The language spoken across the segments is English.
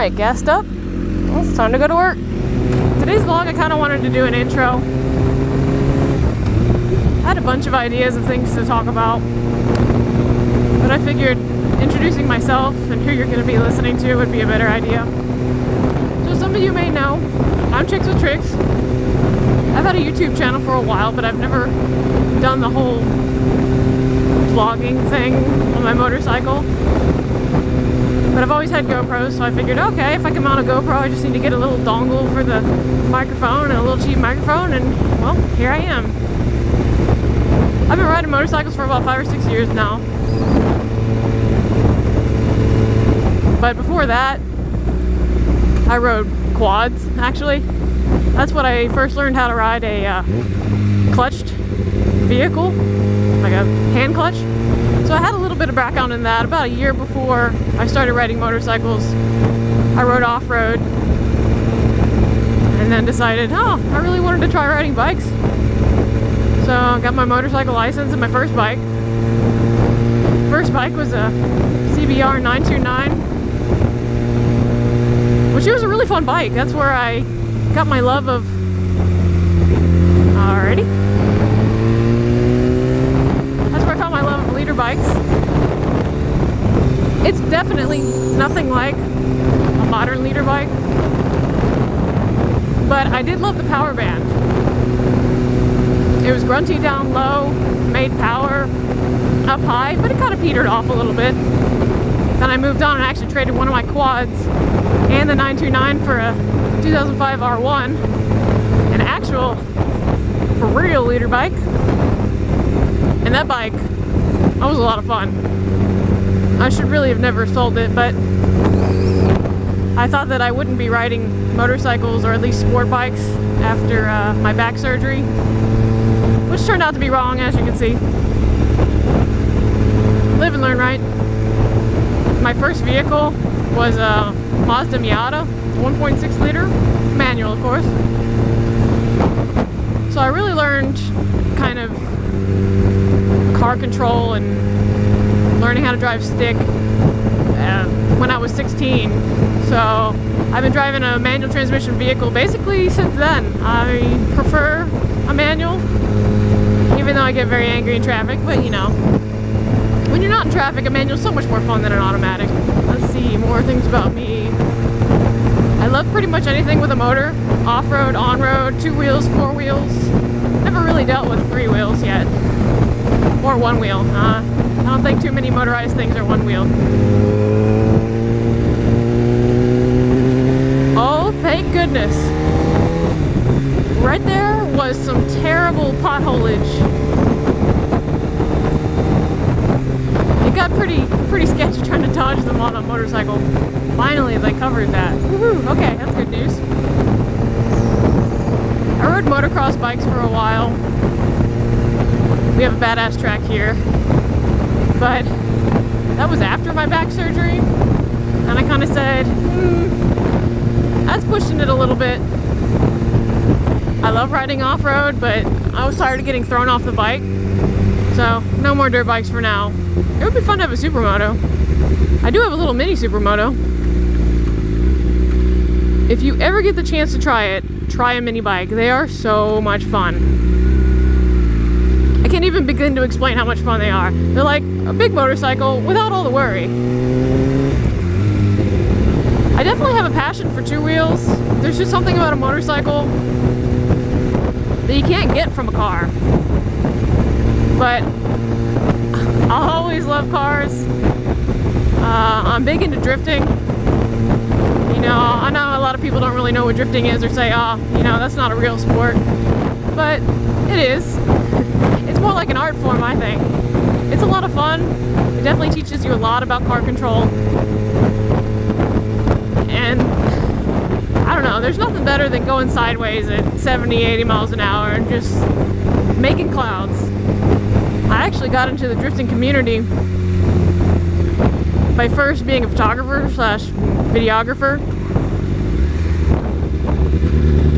Alright, gassed up. Well, it's time to go to work. Today's vlog, I kind of wanted to do an intro. I had a bunch of ideas of things to talk about, but I figured introducing myself and who you're going to be listening to would be a better idea. So some of you may know, I'm Chicks with Tricks. I've had a YouTube channel for a while, but I've never done the whole vlogging thing on my motorcycle. But I've always had GoPros, so I figured, okay, if I can mount a GoPro, I just need to get a little dongle for the microphone and a little cheap microphone, and well, here I am. I've been riding motorcycles for about 5 or 6 years now. But before that, I rode quads, actually. That's what I first learned how to ride a clutched vehicle, like a hand clutch. So I had a little bit of background in that. About a year before I started riding motorcycles, I rode off-road and then decided, oh, I really wanted to try riding bikes. So I got my motorcycle license and my first bike. First bike was a CBR 929, which was a really fun bike. That's where I got my love of... Alrighty. That's where I found my love of literbikes. It's definitely nothing like a modern literbike, but I did love the power band. It was grunty down low, made power up high, but it kind of petered off a little bit. Then I moved on and actually traded one of my quads and the 929 for a 2005 R1, an actual, for real liter bike. And that bike, that was a lot of fun. I should really have never sold it, but I thought that I wouldn't be riding motorcycles, or at least sport bikes, after my back surgery, which turned out to be wrong, as you can see. Live and learn, right? My first vehicle was a Mazda Miata, 1.6 liter, manual of course. So I really learned kind of car control and learning how to drive stick when I was 16. So I've been driving a manual transmission vehicle basically since then. I prefer a manual, even though I get very angry in traffic, but you know, when you're not in traffic, a manual's so much more fun than an automatic. Let's see, more things about me. I love pretty much anything with a motor. Off-road, on-road, 2 wheels, 4 wheels. Never really dealt with 3 wheels yet. Or 1 wheel. I don't think too many motorized things are 1 wheel. Oh, thank goodness. Right there was some terrible potholeage. It got pretty sketchy trying to dodge them on a motorcycle. Finally, they covered that. Woohoo! Okay, that's good news. I rode motocross bikes for a while. We have a badass track here. But that was after my back surgery. And I kind of said, that's pushing it a little bit. I love riding off-road, but I was tired of getting thrown off the bike. So, no more dirt bikes for now. It would be fun to have a supermoto. I do have a little mini supermoto. If you ever get the chance to try it, try a mini bike. They are so much fun. I can't even begin to explain how much fun they are. They're like a big motorcycle without all the worry. I definitely have a passion for 2 wheels. There's just something about a motorcycle that you can't get from a car. But I'll always love cars. I'm big into drifting. You know, I know a lot of people don't really know what drifting is, or say, oh, you know, that's not a real sport. But it is. It's more like an art form, I think. It's a lot of fun. It definitely teaches you a lot about car control. And I don't know, there's nothing better than going sideways at 70, 80 miles an hour and just making clouds. I actually got into the drifting community by first being a photographer slash videographer.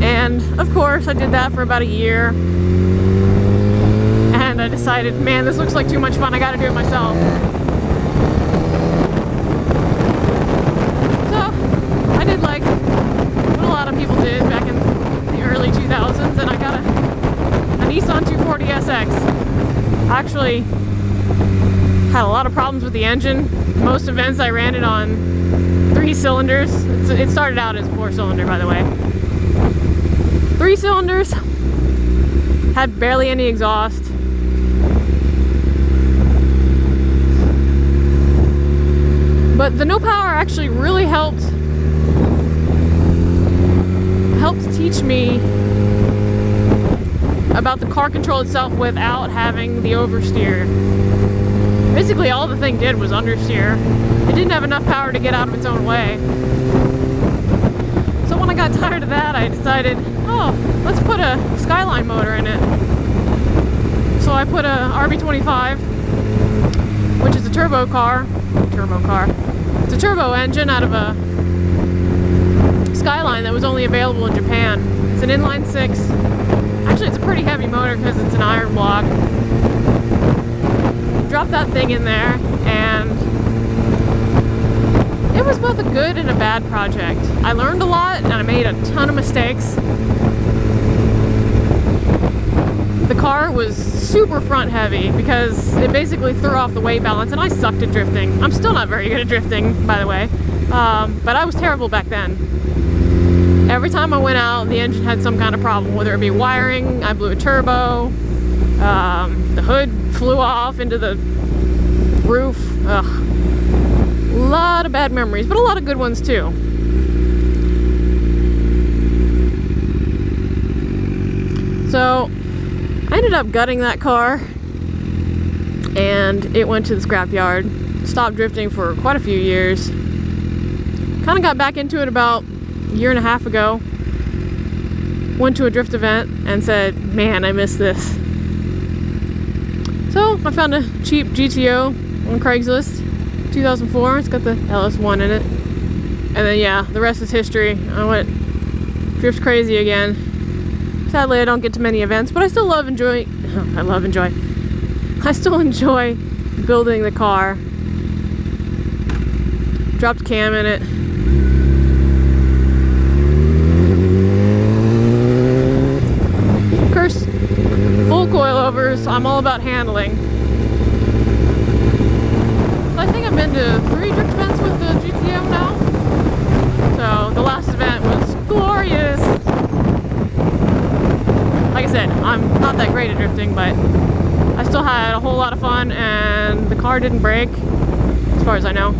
And of course I did that for about a year. And I decided, man, this looks like too much fun, I gotta do it myself. So I Had a lot of problems with the engine. Most events I ran it on 3 cylinders. It started out as 4-cylinder, by the way. 3 cylinders. Had barely any exhaust. But the no power actually really helped teach me about the car control itself without having the oversteer. Basically all the thing did was understeer. It didn't have enough power to get out of its own way. So when I got tired of that, I decided, oh, let's put a Skyline motor in it. So I put a RB25, which is a turbo car. It's a turbo engine out of a Skyline that was only available in Japan. It's an inline 6. Actually, it's a pretty heavy motor because it's an iron block. Dropped that thing in there, and it was both a good and a bad project. I learned a lot, and I made a ton of mistakes. The car was super front heavy because it basically threw off the weight balance, and I sucked at drifting. I'm still not very good at drifting, by the way, but I was terrible back then. Every time I went out, the engine had some kind of problem, whether it be wiring, I blew a turbo, the hood flew off into the roof. Ugh. A lot of bad memories, but a lot of good ones too. So I ended up gutting that car, and it went to the scrapyard. Stopped drifting for quite a few years. Kind of got back into it about a year and a half ago. Went to a drift event and said, man, I miss this. So I found a cheap GTO on Craigslist, 2004. It's got the LS1 in it. And then yeah, the rest is history. I went drift crazy again. Sadly, I don't get to many events, but I still I still enjoy building the car. Dropped a cam in it. Of course, full coilovers. I'm all about handling. I think I've been to 3 drift events with the GTO now. So the last event was glorious. Like I said, I'm not that great at drifting, but I still had a whole lot of fun, and the car didn't break, as far as I know.